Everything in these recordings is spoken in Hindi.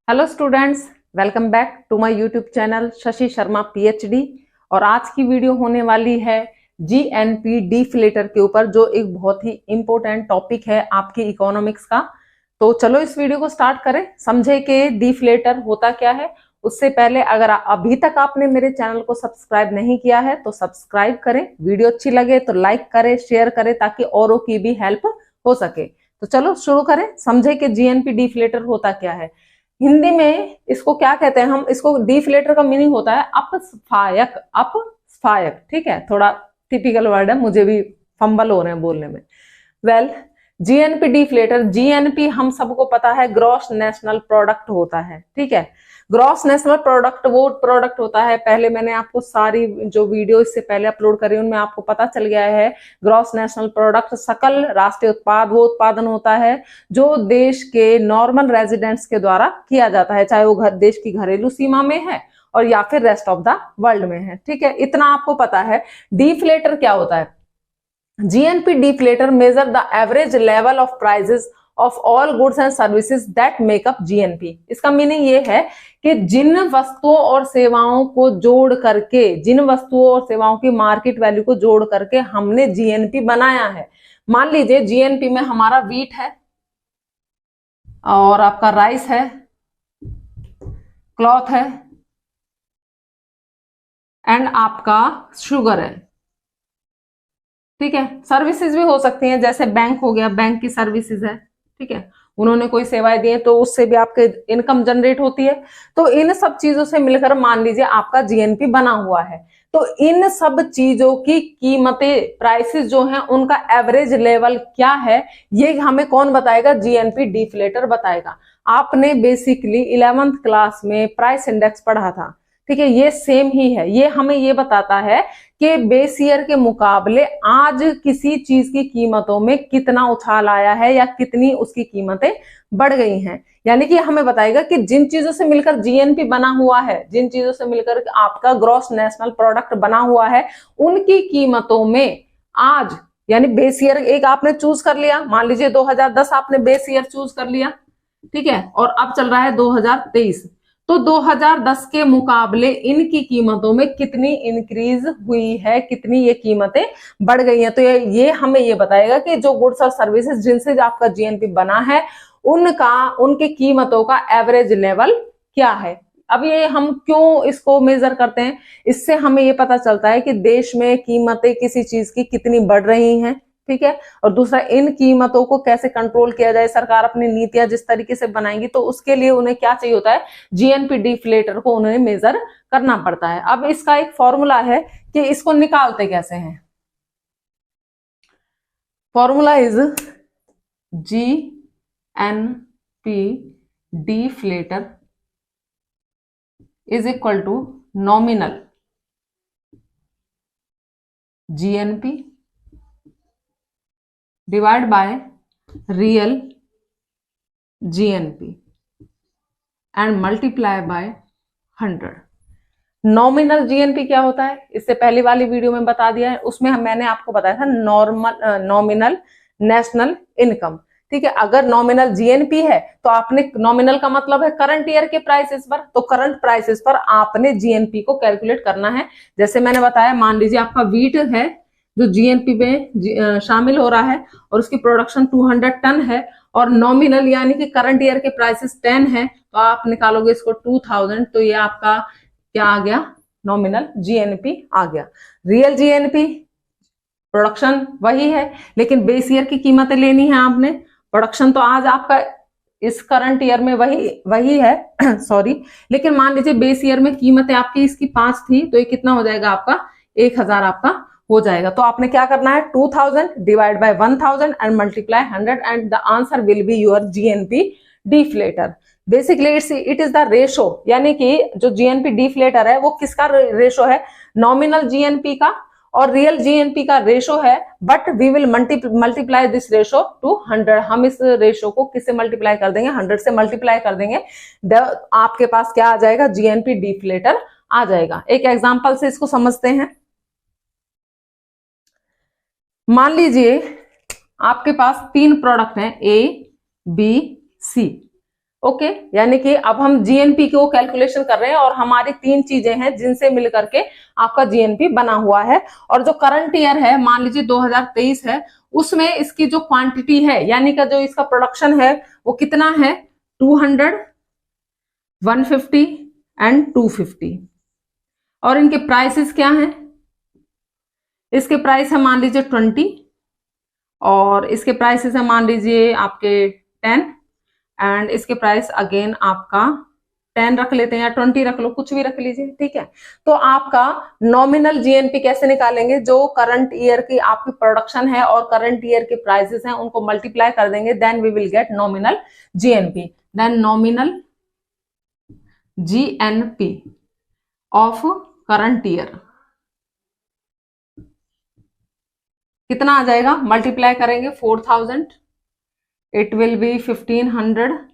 Hello students, welcome back to my YouTube channel Shashi Sharma PhD. और आज की वीडियो होने वाली है जीएनपी डिफ्लेटर के ऊपर, जो एक बहुत ही इंपॉर्टेंट टॉपिक है आपकी इकोनॉमिक्स का। तो चलो इस वीडियो को स्टार्ट करें, समझे कि डिफ्लेटर होता क्या है। उससे पहले अगर अभी तक आपने मेरे चैनल को सब्सक्राइब नहीं किया है तो सब्सक्राइब करें, वीडियो अच्छी लगे तो लाइक करें, शेयर करें, ताकि औरों की भी हेल्प हो सके। तो चलो शुरू करें, समझे कि जीएनपी डिफ्लेटर होता क्या है। हिंदी में इसको क्या कहते हैं, हम इसको डिफ्लेटर का मीनिंग होता है अपस्फायक। अपस्फायक, ठीक है, थोड़ा टिपिकल वर्ड है, मुझे भी फंबल हो रहे हैं बोलने में। वेल, जीएनपी डिफ्लेटर, जीएनपी हम सबको पता है ग्रॉस नेशनल प्रोडक्ट होता है, ठीक है। ग्रॉस नेशनल प्रोडक्ट वो प्रोडक्ट होता है, पहले मैंने आपको सारी जो वीडियो इससे पहले अपलोड करी उनमें आपको पता चल गया है। ग्रॉस नेशनल प्रोडक्ट सकल राष्ट्रीय उत्पाद वो उत्पादन होता है जो देश के नॉर्मल रेजिडेंट्स के द्वारा किया जाता है, चाहे वो देश की घरेलू सीमा में है और या फिर रेस्ट ऑफ द वर्ल्ड में है, ठीक है, इतना आपको पता है। डिफ्लेटर क्या होता है? GNP deflator measure the average level of prices of all goods and services that make up GNP. इसका मीनिंग ये है कि जिन वस्तुओं और सेवाओं को जोड़ करके, जिन वस्तुओं और सेवाओं की मार्केट वैल्यू को जोड़ करके हमने जीएनपी बनाया है। मान लीजिए जीएनपी में हमारा व्हीट है और आपका राइस है, क्लॉथ है एंड आपका शुगर है, ठीक है। सर्विसेज भी हो सकती हैं, जैसे बैंक हो गया, बैंक की सर्विसेज है, ठीक है, उन्होंने कोई सेवाएं दी है तो उससे भी आपके इनकम जनरेट होती है। तो इन सब चीजों से मिलकर मान लीजिए आपका जीएनपी बना हुआ है। तो इन सब चीजों की कीमतें, प्राइसेस जो हैं, उनका एवरेज लेवल क्या है, ये हमें कौन बताएगा? जीएनपी डिफ्लेटर बताएगा। आपने बेसिकली 11th क्लास में प्राइस इंडेक्स पढ़ा था, ठीक है, ये सेम ही है। ये हमें ये बताता है कि बेस ईयर के मुकाबले आज किसी चीज की कीमतों में कितना उछाल आया है या कितनी उसकी कीमतें बढ़ गई हैं। यानी कि हमें बताएगा कि जिन चीजों से मिलकर जीएनपी बना हुआ है, जिन चीजों से मिलकर आपका ग्रॉस नेशनल प्रोडक्ट बना हुआ है, उनकी कीमतों में आज, यानी बेस ईयर एक आपने चूज कर लिया, मान लीजिए 2010 आपने बेस ईयर चूज कर लिया, ठीक है, और अब चल रहा है 2023। तो 2010 के मुकाबले इनकी कीमतों में कितनी इंक्रीज हुई है, कितनी ये कीमतें बढ़ गई हैं। तो ये हमें ये बताएगा कि जो गुड्स और सर्विसेज जिनसे जो आपका जीएनपी बना है, उनके कीमतों का एवरेज लेवल क्या है। अब ये हम क्यों इसको मेजर करते हैं? इससे हमें ये पता चलता है कि देश में कीमतें किसी चीज की कितनी बढ़ रही हैं, ठीक है, और दूसरा इन कीमतों को कैसे कंट्रोल किया जाए। सरकार अपनी नीतियां जिस तरीके से बनाएंगी तो उसके लिए उन्हें क्या चाहिए होता है? जीएनपी डिफ्लेटर को उन्हें मेजर करना पड़ता है। अब इसका एक फॉर्मूला है कि इसको निकालते कैसे हैं। Formula is GNP deflator is equal to nominal GNP divide by real GNP and multiply by 100। Nominal GNP क्या होता है? इससे पहली वाली वीडियो में बता दिया है, उसमें मैंने आपको बताया था नॉमिनल नेशनल इनकम, ठीक है। अगर नॉमिनल जीएनपी है तो आपने, नॉमिनल का मतलब है करंट ईयर के प्राइसेस पर, तो करंट प्राइसेस पर आपने जीएनपी को कैलकुलेट करना है। जैसे मैंने बताया, मान लीजिए आपका व्हीट है जो जीएनपी में शामिल हो रहा है और उसकी प्रोडक्शन 200 टन है, और नॉमिनल यानी कि करंट ईयर के प्राइसेस 10 है, तो आप निकालोगे इसको 2000, तो ये आपका क्या आ गया? नॉमिनल जीएनपी आ गया। रियल जीएनपी, प्रोडक्शन वही है लेकिन बेस ईयर की कीमतें लेनी है आपने। प्रोडक्शन तो आज आपका इस करंट ईयर में वही है सॉरी, लेकिन मान लीजिए बेस ईयर में कीमतें आपकी इसकी 5 थी, तो ये कितना हो जाएगा आपका? 1000 आपका हो जाएगा। तो आपने क्या करना है? 2000 divide by 1000 and multiply 100 and the answer will be your GNP deflator. Basically it is the ratio, यानी कि जो जीएनपी डिफ्लेटर है वो किसका रेशो है? नॉमिनल जीएनपी का और रियल जीएनपी का रेशो है, but we will multiply this ratio to 100। हम इस रेशो को किससे मल्टीप्लाई कर देंगे? 100 से मल्टीप्लाई कर देंगे, आपके पास क्या आ जाएगा? जीएनपी डिफ्लेटर आ जाएगा। एक एग्जांपल से इसको समझते हैं। मान लीजिए आपके पास 3 प्रोडक्ट हैं, ए बी सी। ओके, यानी कि अब हम जीएनपी को कैलकुलेशन कर रहे हैं और हमारी 3 चीजें हैं जिनसे मिल करके आपका जीएनपी बना हुआ है। और जो करंट ईयर है, मान लीजिए 2023 है, उसमें इसकी जो क्वांटिटी है यानी कि जो इसका प्रोडक्शन है वो कितना है, 200, 150 एंड 250। और इनके प्राइसेस क्या हैं, इसके प्राइस है मान लीजिए 20 और इसके प्राइसेस है मान लीजिए आपके 10 एंड इसके प्राइस अगेन आपका 10 रख लेते हैं या 20 रख लो, कुछ भी रख लीजिए, ठीक है। तो आपका नॉमिनल जीएनपी कैसे निकालेंगे, जो करंट ईयर की आपकी प्रोडक्शन है और करंट ईयर के प्राइसेस हैं उनको मल्टीप्लाई कर देंगे, then we will get nominal GNP. Then nominal GNP of current year कितना आ जाएगा, मल्टीप्लाई करेंगे 4000, it will be 1500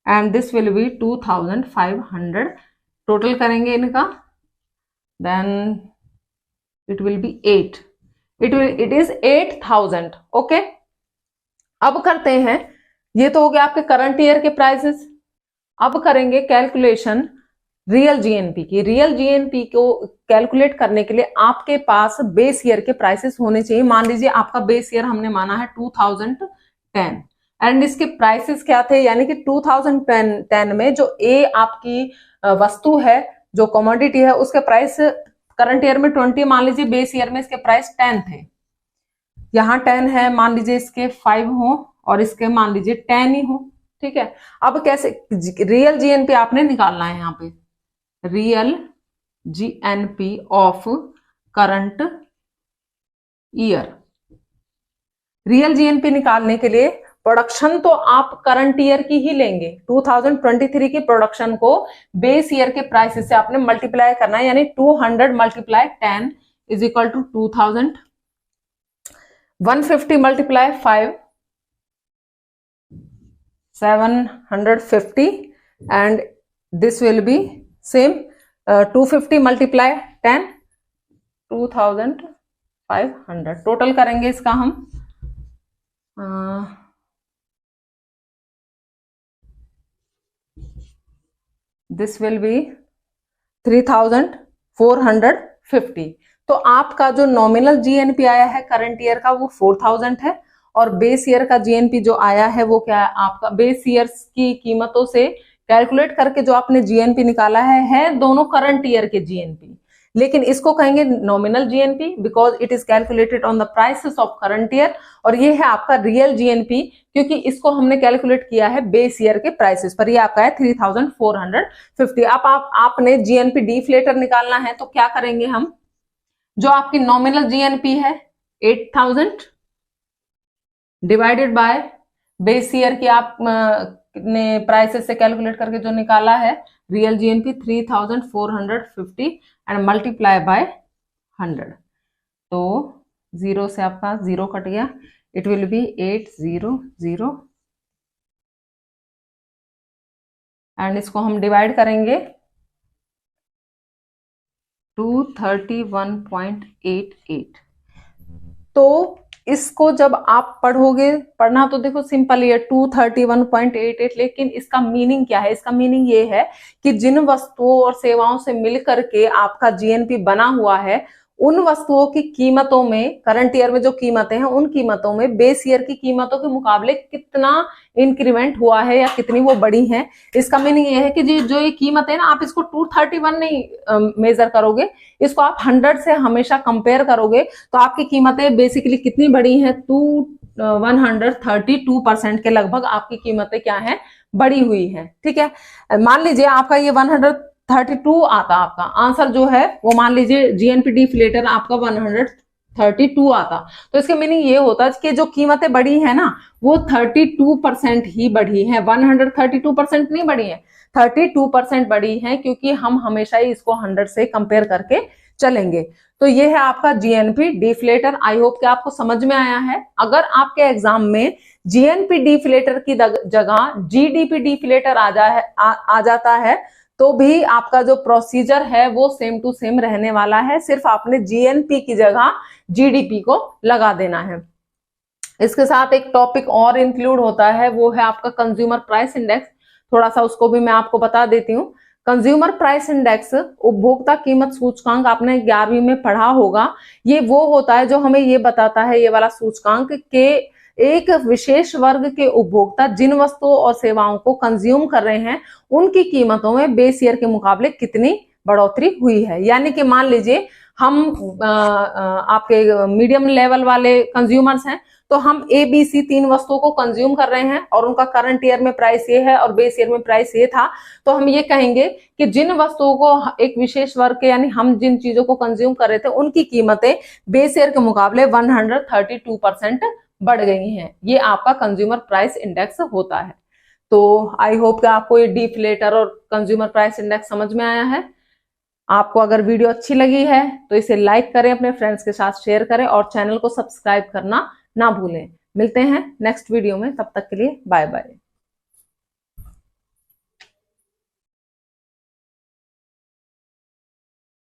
and this will be 2500, total करेंगे इनका, then it will be 8, it is 8000। Okay, अब करते हैं, ये तो हो गया आपके करंट ईयर के प्राइसेस। अब करेंगे कैलकुलेशन रियल जीएनपी की। रियल जीएनपी को कैलकुलेट करने के लिए आपके पास बेस ईयर के प्राइसेस होने चाहिए। मान लीजिए आपका बेस ईयर हमने माना है 2010 एंड इसके प्राइसेस क्या थे, यानी कि 2010 में जो ए आपकी वस्तु है, जो कमोडिटी है, उसके प्राइस करंट ईयर में 20, मान लीजिए बेस ईयर में इसके प्राइस 10 थे। यहाँ 10 है, मान लीजिए इसके 5 हो और इसके मान लीजिए 10 ही हो, ठीक है। अब कैसे रियल जीएनपी आपने निकालना है, यहाँ पे real GNP of current year. Real GNP निकालने के लिए प्रोडक्शन तो आप करंट ईयर की ही लेंगे, 2023 की प्रोडक्शन को बेस ईयर के प्राइसेस से आपने मल्टीप्लाई करना है, यानी 200 multiply 10 is equal to 2000, 150 multiply 5 750 and this will be same 250 multiply 10 2500, total करेंगे इसका हम दिस विल बी 3450। तो आपका जो नॉमिनल जीएनपी आया है करंट ईयर का वो 4000 है और बेस ईयर का जीएनपी जो आया है वो क्या है, आपका बेस ईयर की कीमतों से कैलकुलेट करके जो आपने जीएनपी निकाला है दोनों करंट ईयर के जीएनपी, लेकिन इसको कहेंगे nominal GNP because it is calculated on the prices of current year. और ये है आपका रियल जीएनपी क्योंकि इसको हमने कैलकुलेट किया है बेस ईयर के प्राइसेस पर। ये आपका है 3450। आपने जीएनपी डिफ्लेटर निकालना है तो क्या करेंगे हम, जो आपकी नॉमिनल जीएनपी है 8000 डिवाइडेड बाय बेस ईयर की आप ने प्राइसेस से कैलकुलेट करके जो निकाला है real GNP 3450 and multiply by 100। तो 0 से आपका 0 कट गया, इट विल बी 800 एंड इसको हम डिवाइड करेंगे 231.88। तो इसको जब आप पढ़ोगे, पढ़ना तो देखो सिंपल ही है 231.88, लेकिन इसका मीनिंग क्या है, इसका मीनिंग ये है कि जिन वस्तुओं और सेवाओं से मिलकर के आपका जीएनपी बना हुआ है उन वस्तुओं की कीमतों में, करंट ईयर में जो कीमतें हैं उन कीमतों में बेस ईयर की कीमतों के मुकाबले कितना इंक्रीमेंट हुआ है या कितनी वो बढ़ी हैं। इसका मीनिंग ये है कि जो ये कीमत है ना, आप इसको 231 नहीं मेजर करोगे, इसको आप 100 से हमेशा कंपेयर करोगे तो आपकी कीमतें बेसिकली कितनी बढ़ी हैं, 132% के लगभग आपकी कीमतें क्या है, बढ़ी हुई है, ठीक है। मान लीजिए आपका ये 132 आता, आपका आंसर जो है वो मान लीजिए जीएनपी डिफ्लेटर आपका 132 आता, तो इसके मीनिंग ये होता है कि जो कीमतें बढ़ी है ना वो 32% ही बढ़ी है, 132% नहीं बढ़ी है, 32% बढ़ी है, क्योंकि हम हमेशा ही इसको 100 से कंपेयर करके चलेंगे। तो ये है आपका जीएनपी डिफ्लेटर। आई होप कि आपको समझ में आया है। अगर आपके एग्जाम में जीएनपी डिफ्लेटर की जगह जीडीपी डिफ्लेटर आ जाता है तो भी आपका जो प्रोसीजर है वो सेम टू सेम रहने वाला है, सिर्फ आपने जीएनपी की जगह जीडीपी को लगा देना है। इसके साथ एक टॉपिक और इंक्लूड होता है, वो है आपका कंज्यूमर प्राइस इंडेक्स। थोड़ा सा उसको भी मैं आपको बता देती हूँ। कंज्यूमर प्राइस इंडेक्स, उपभोक्ता कीमत सूचकांक, आपने 11वीं में पढ़ा होगा। ये वो होता है जो हमें ये बताता है, ये वाला सूचकांक, के एक विशेष वर्ग के उपभोक्ता जिन वस्तुओं और सेवाओं को कंज्यूम कर रहे हैं उनकी कीमतों में बेस ईयर के मुकाबले कितनी बढ़ोतरी हुई है। यानी कि मान लीजिए हम आपके मीडियम लेवल वाले कंज्यूमर्स हैं, तो हम ए बी सी 3 वस्तुओं को कंज्यूम कर रहे हैं और उनका करंट ईयर में प्राइस ये है और बेस ईयर में प्राइस ये था, तो हम ये कहेंगे कि जिन वस्तुओं को एक विशेष वर्ग के, यानी हम जिन चीजों को कंज्यूम कर रहे थे उनकी कीमतें बेस ईयर के मुकाबले 132% बढ़ गई हैं। ये आपका कंज्यूमर प्राइस इंडेक्स होता है। तो आई होप कि आपको ये डिफ्लेटर और कंज्यूमर प्राइस इंडेक्स समझ में आया है। आपको अगर वीडियो अच्छी लगी है तो इसे लाइक करें, अपने फ्रेंड्स के साथ शेयर करें और चैनल को सब्सक्राइब करना ना भूलें। मिलते हैं नेक्स्ट वीडियो में, तब तक के लिए बाय बाय।